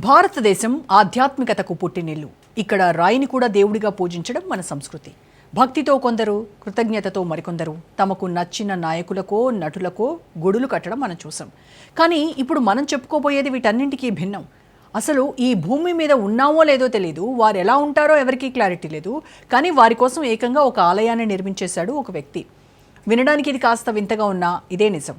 భారతదేశం ఆధ్యాత్మికతకు పుట్టినిల్లు. ఇక్కడ రాయిని కూడా దేవుడిగా పూజించడం మన సంస్కృతి. భక్తితో కొందరు, కృతజ్ఞతతో మరికొందరు తమకు నచ్చిన నాయకులకో నటులకో గుడులు కట్టడం మనం చూసాం. కానీ ఇప్పుడు మనం చెప్పుకోబోయేది వీటన్నింటికీ భిన్నం. అసలు ఈ భూమి మీద ఉన్నామో లేదో తెలియదు, వారు ఎలా ఉంటారో ఎవరికీ క్లారిటీ లేదు. కానీ వారి కోసం ఏకంగా ఒక ఆలయాన్ని నిర్మించేశాడు ఒక వ్యక్తి. వినడానికి ఇది కాస్త వింతగా ఉన్నా ఇదే నిజం.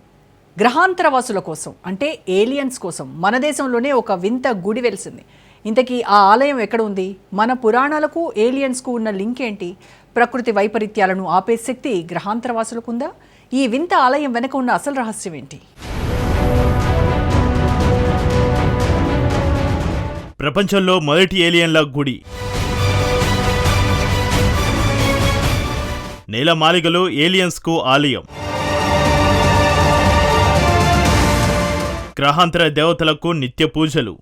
గ్రహాంతరవాసుల కోసం, అంటే ఏలియన్స్ కోసం మన దేశంలోనే ఒక వింత గుడి వెలిసింది. ఇంతకీ ఆ ఆలయం ఎక్కడ ఉంది? మన పురాణాలకు ఏలియన్స్కు ఉన్న లింక్ ఏంటి? ప్రకృతి వైపరీత్యాలను ఆపే శక్తి గ్రహాంతరవాసులకు ఉందా? ఈ వింత ఆలయం వెనక ఉన్న అసలు రహస్యం ఏంటి? ప్రపంచంలో మొదటి ఏలియన్ల గుడి. నేలమాలిగలో ఏలియన్స్కు ఆలయం. గ్రహాంతర దేవతలకు నిత్య పూజలు.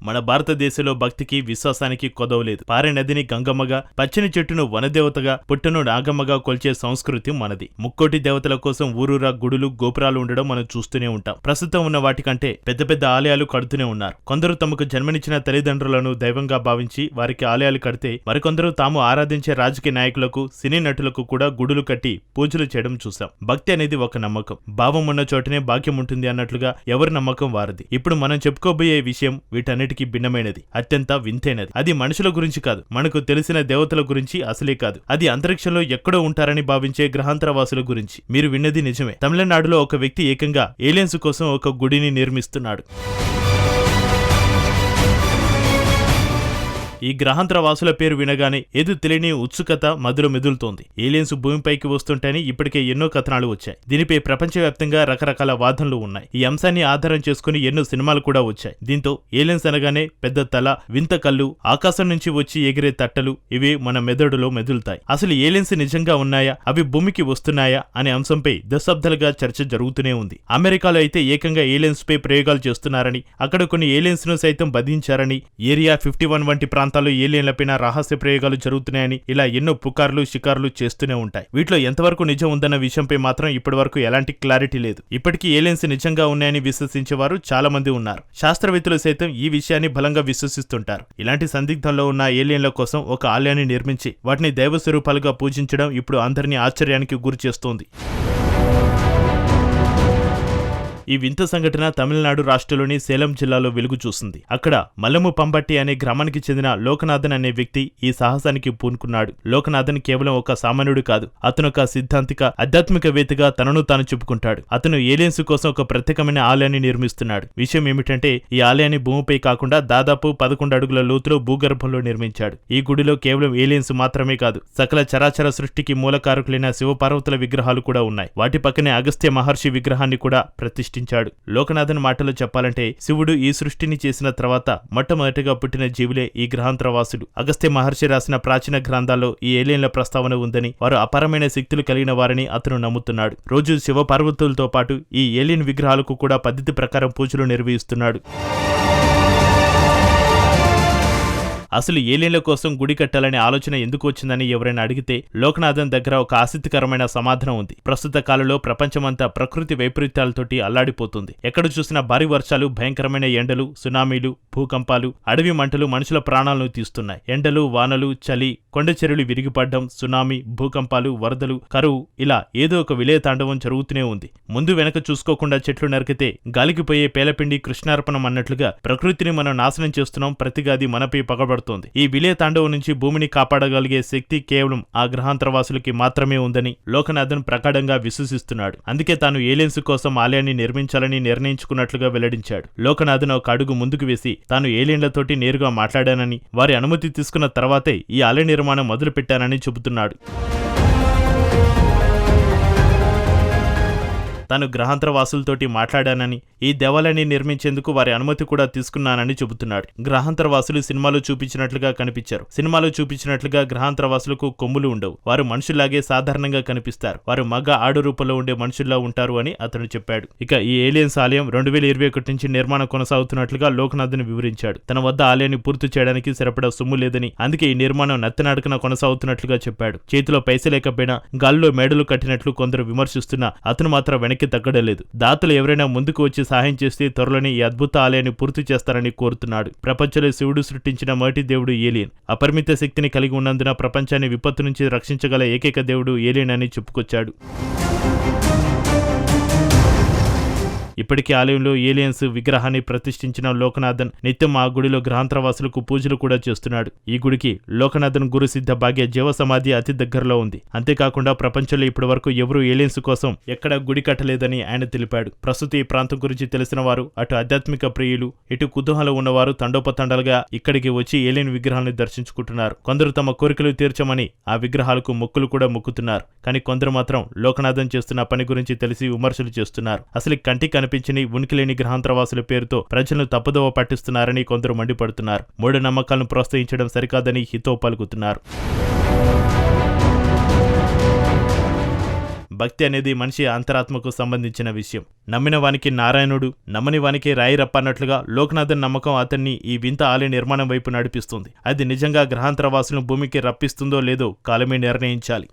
మన భారతదేశంలో భక్తికి, విశ్వాసానికి కొదవలేదు. పారే నదిని గంగమ్మగా, పచ్చని చెట్టును వనదేవతగా, పుట్టను నాగమ్మగా కొల్చే సంస్కృతి మనది. ముక్కోటి దేవతల కోసం ఊరూరా గుడులు, గోపురాలు ఉండడం మనం చూస్తూనే ఉంటాం. ప్రస్తుతం ఉన్న వాటికంటే పెద్ద పెద్ద ఆలయాలు కడుతూనే ఉన్నారు. కొందరు తమకు జన్మనిచ్చిన తల్లిదండ్రులను దైవంగా భావించి వారికి ఆలయాలు కడితే, మరికొందరు తాము ఆరాధించే రాజకీయ నాయకులకు, సినీ నటులకు కూడా గుడులు కట్టి పూజలు చేయడం చూసాం. భక్తి అనేది ఒక నమ్మకం. భావం ఉన్న చోటనే భాగ్యం ఉంటుంది అన్నట్లుగా ఎవరి నమ్మకం వారిది. ఇప్పుడు మనం చెప్పుకోబోయే విషయం వీటన్నిటికీ భిన్నమైనది, అత్యంత వింతైనది. అది మనుషుల గురించి కాదు, మనకు తెలిసిన దేవతల గురించి అసలే కాదు. అది అంతరిక్షంలో ఎక్కడో ఉంటారని భావించే గ్రహాంతరవాసుల గురించి. మీరు విన్నది నిజమే. తమిళనాడులో ఒక వ్యక్తి ఏకంగా ఏలియన్స్ కోసం ఒక గుడిని నిర్మిస్తున్నాడు. ఈ గ్రహాంతర వాసుల పేరు వినగానే ఏదో తెలియని ఉత్సుకత మధుర మెదులుతోంది. ఏలియన్స్ భూమిపైకి వస్తుంటాయని ఇప్పటికే ఎన్నో కథనాలు వచ్చాయి. దీనిపై ప్రపంచవ్యాప్తంగా రకరకాల వాదనలు ఉన్నాయి. ఈ అంశాన్ని ఆధారం చేసుకుని ఎన్నో సినిమాలు కూడా వచ్చాయి. దీంతో ఏలియన్స్ అనగానే పెద్ద తల, వింత కళ్ళు, ఆకాశం నుంచి వచ్చి ఎగిరే తట్టలు, ఇవి మన మెదడులో మెదులుతాయి. అసలు ఏలియన్స్ నిజంగా ఉన్నాయా, అవి భూమికి వస్తున్నాయా అనే అంశంపై దశాబ్దాలుగా చర్చ జరుగుతూనే ఉంది. అమెరికాలో అయితే ఏకంగా ఏలియన్స్ పై ప్రయోగాలు చేస్తున్నారని, అక్కడ కొన్ని ఏలియన్స్ ను సైతం బంధించారని, ఏరియా 51 వంటి ప్రాంతాల్లో ఏలియన్లపైన రహస్య ప్రయోగాలు జరుగుతున్నాయని ఇలా ఎన్నో పుకార్లు, షికార్లు చేస్తూనే ఉంటాయి. వీటిలో ఎంతవరకు నిజం ఉందన్న విషయంపై మాత్రం ఇప్పటి వరకు ఎలాంటి క్లారిటీ లేదు. ఇప్పటికీ ఏలియన్స్ నిజంగా ఉన్నాయని విశ్వసించేవారు చాలా మంది ఉన్నారు. శాస్త్రవేత్తలు సైతం ఈ విషయాన్ని బలంగా విశ్వసిస్తుంటారు. ఇలాంటి సందిగ్ధంలో ఉన్న ఏలియన్ల కోసం ఒక ఆలయాన్ని నిర్మించి వాటిని దైవ స్వరూపాలుగా పూజించడం ఇప్పుడు అందరినీ ఆశ్చర్యానికి గురి చేస్తోంది. ఈ వింత సంఘటన తమిళనాడు రాష్ట్రంలోని సేలం జిల్లాలో వెలుగు చూసింది. అక్కడ మల్లము పంబట్టి అనే గ్రామానికి చెందిన లోకనాథన్ అనే వ్యక్తి ఈ సాహసానికి పూనుకున్నాడు. లోకనాథన్ కేవలం ఒక సామాన్యుడు కాదు, అతను ఒక సిద్ధాంతిక, ఆధ్యాత్మికవేత్తగా తనను తాను చెప్పుకుంటాడు. అతను ఏలియన్స్ కోసం ఒక ప్రత్యేకమైన ఆలయాన్ని నిర్మిస్తున్నాడు. విషయం ఏమిటంటే, ఈ ఆలయాన్ని భూమిపై కాకుండా దాదాపు 11 అడుగుల లోతులో భూగర్భంలో నిర్మించాడు. ఈ గుడిలో కేవలం ఏలియన్స్ మాత్రమే కాదు, సకల చరాచర సృష్టికి మూలకారకులైన శివపార్వతుల విగ్రహాలు కూడా ఉన్నాయి. వాటి పక్కనే అగస్త్య మహర్షి విగ్రహాన్ని కూడా ప్రతిష్ఠించాడు. లోకనాథన్ మాటలో చెప్పాలంటే, శివుడు ఈ సృష్టిని చేసిన తర్వాత మొట్టమొదటిగా పుట్టిన జీవులే ఈ గ్రహాంతరవాసులు. అగస్త్య మహర్షి రాసిన ప్రాచీన గ్రంథాల్లో ఈ ఏలియన్ల ప్రస్తావన ఉందని, వారు అపారమైన శక్తులు కలిగిన వారని అతను నమ్ముతున్నాడు. రోజు శివ పార్వతులతో పాటు ఈ ఏలియన్ విగ్రహాలకు కూడా పద్ధతి ప్రకారం పూజలు నిర్వహిస్తున్నాడు. అసలు ఏలియన్ల కోసం గుడి కట్టాలనే ఆలోచన ఎందుకు వచ్చిందని ఎవరైనా అడిగితే, లోకనాథన్ దగ్గర ఒక ఆసక్తికరమైన సమాధానం ఉంది. ప్రస్తుత కాలంలో ప్రపంచమంతా ప్రకృతి వైపరీత్యాలతోటి అల్లాడిపోతుంది. ఎక్కడ చూసినా భారీ వర్షాలు, భయంకరమైన ఎండలు, సునామీలు, భూకంపాలు, అడవి మంటలు మనుషుల ప్రాణాలను తీస్తున్నాయి. ఎండలు, వానలు, చలి, కొండ చెరువులు విరిగిపడ్డం, సునామీ, భూకంపాలు, వరదలు, కరువు, ఇలా ఏదో ఒక విలయ తాండవం జరుగుతూనే ఉంది. ముందు వెనక చూసుకోకుండా చెట్లు నరికితే గాలికి పోయే పేలపిండి కృష్ణార్పణం అన్నట్లుగా ప్రకృతిని మనం నాశనం చేస్తున్నాం. ప్రతిగా అది మనపై పగబడుతుంది. ఈ విలయ తాండవం నుంచి భూమిని కాపాడగలిగే శక్తి కేవలం ఆ గ్రహాంతరవాసులకి మాత్రమే ఉందని లోకనాథన్ ప్రగాఢంగా విశ్వసిస్తున్నాడు. అందుకే తాను ఏలియన్స్ కోసం ఆలయాన్ని నిర్మించాలని నిర్ణయించుకున్నట్లుగా వెల్లడించాడు. లోకనాథన్ ఒక అడుగు ముందుకు వేసి తాను ఏలియన్లతోటి నేరుగా మాట్లాడానని, వారి అనుమతి తీసుకున్న తర్వాతే ఈ ఆలయ నిర్మాణం మొదలు పెట్టానని చెబుతున్నాడు. తాను గ్రహాంతరవాసులతోటి మాట్లాడానని, ఈ దేవాలయాన్ని నిర్మించేందుకు వారి అనుమతి కూడా తీసుకున్నానని చెబుతున్నాడు. గ్రహాంతరవాసులు సినిమాలో చూపించినట్లుగా కనిపించారు. సినిమాలో చూపించినట్లుగా గ్రహాంతరవాసులకు కొమ్ములు ఉండవు. వారు మనుషుల్లాగే సాధారణంగా కనిపిస్తారు. వారు మగ, ఆడు రూపంలో ఉండే మనుషుల్లా ఉంటారు అని అతను చెప్పాడు. ఇక ఈ ఏలియన్స్ ఆలయం 2021 నుంచి నిర్మాణం కొనసాగుతున్నట్లుగా లోకనాథన్ వివరించాడు. తన వద్ద ఆలయాన్ని పూర్తి చేయడానికి సరిపడా సొమ్ము లేదని, అందుకే ఈ నిర్మాణం నత్తనాడకన కొనసాగుతున్నట్లుగా చెప్పాడు. చేతిలో పైసలేకపోయినా గాల్లో మేడలు కట్టినట్లు కొందరు విమర్శిస్తున్నా అతను మాత్రం వెనక్కి వెనక్కి తగ్గడం లేదు. దాతలు ఎవరైనా ముందుకు వచ్చి సహాయం చేస్తే త్వరలోనే ఈ అద్భుత ఆలయాన్ని పూర్తి చేస్తారని కోరుతున్నాడు. ప్రపంచంలో శివుడు సృష్టించిన మొదటి దేవుడు ఏలియన్. అపరిమిత శక్తిని కలిగి ఉన్నందున ప్రపంచాన్ని విపత్తు నుంచి రక్షించగల ఏకైక దేవుడు ఏలియన్ అని చెప్పుకొచ్చాడు. ఇప్పటికే ఆలయంలో ఏలియన్స్ విగ్రహాన్ని ప్రతిష్ఠించిన లోకనాథన్ నిత్యం ఆ గుడిలో గ్రహాంతరవాసులకు పూజలు కూడా చేస్తున్నాడు. ఈ గుడికి లోకనాథన్ గురుసిద్ధ భాగ్య జీవ సమాధి అతి దగ్గరలో ఉంది. అంతేకాకుండా ప్రపంచంలో ఇప్పటి వరకు ఎవరూ ఏలియన్స్ కోసం ఎక్కడ గుడి కట్టలేదని ఆయన తెలిపాడు. ప్రస్తుతం ఈ ప్రాంతం గురించి తెలిసిన వారు, అటు ఆధ్యాత్మిక ప్రియులు, ఇటు కుతూహలం ఉన్నవారు తండోపతండాలుగా ఇక్కడికి వచ్చి ఏలియన్ విగ్రహాలను దర్శించుకుంటున్నారు. కొందరు తమ కోరికలు తీర్చమని ఆ విగ్రహాలకు మొక్కులు కూడా మొక్కుతున్నారు. కానీ కొందరు మాత్రం లోకనాథన్ చేస్తున్న పని గురించి తెలిసి విమర్శలు చేస్తున్నారు. అసలు కంటికి కనిపించని ఉనికిలేని గ్రహాంతరవాసుల పేరుతో ప్రజలను తప్పుదోవ పట్టిస్తున్నారని కొందరు మండిపడుతున్నారు. మూఢనమ్మకాలను ప్రోత్సహించడం సరికాదని హితో పలుకుతున్నారు. భక్తి అనేది మనిషి అంతరాత్మకు సంబంధించిన విషయం. నమ్మిన వానికి నారాయణుడు, నమ్మని వానికి రాయి రప్ప అన్నట్లుగా లోకనాథన్ నమ్మకం అతన్ని ఈ వింత ఆలయ నిర్మాణం వైపు నడిపిస్తుంది. అది నిజంగా గ్రహాంతరవాసులను భూమికి రప్పిస్తుందో లేదో కాలమే నిర్ణయించాలి.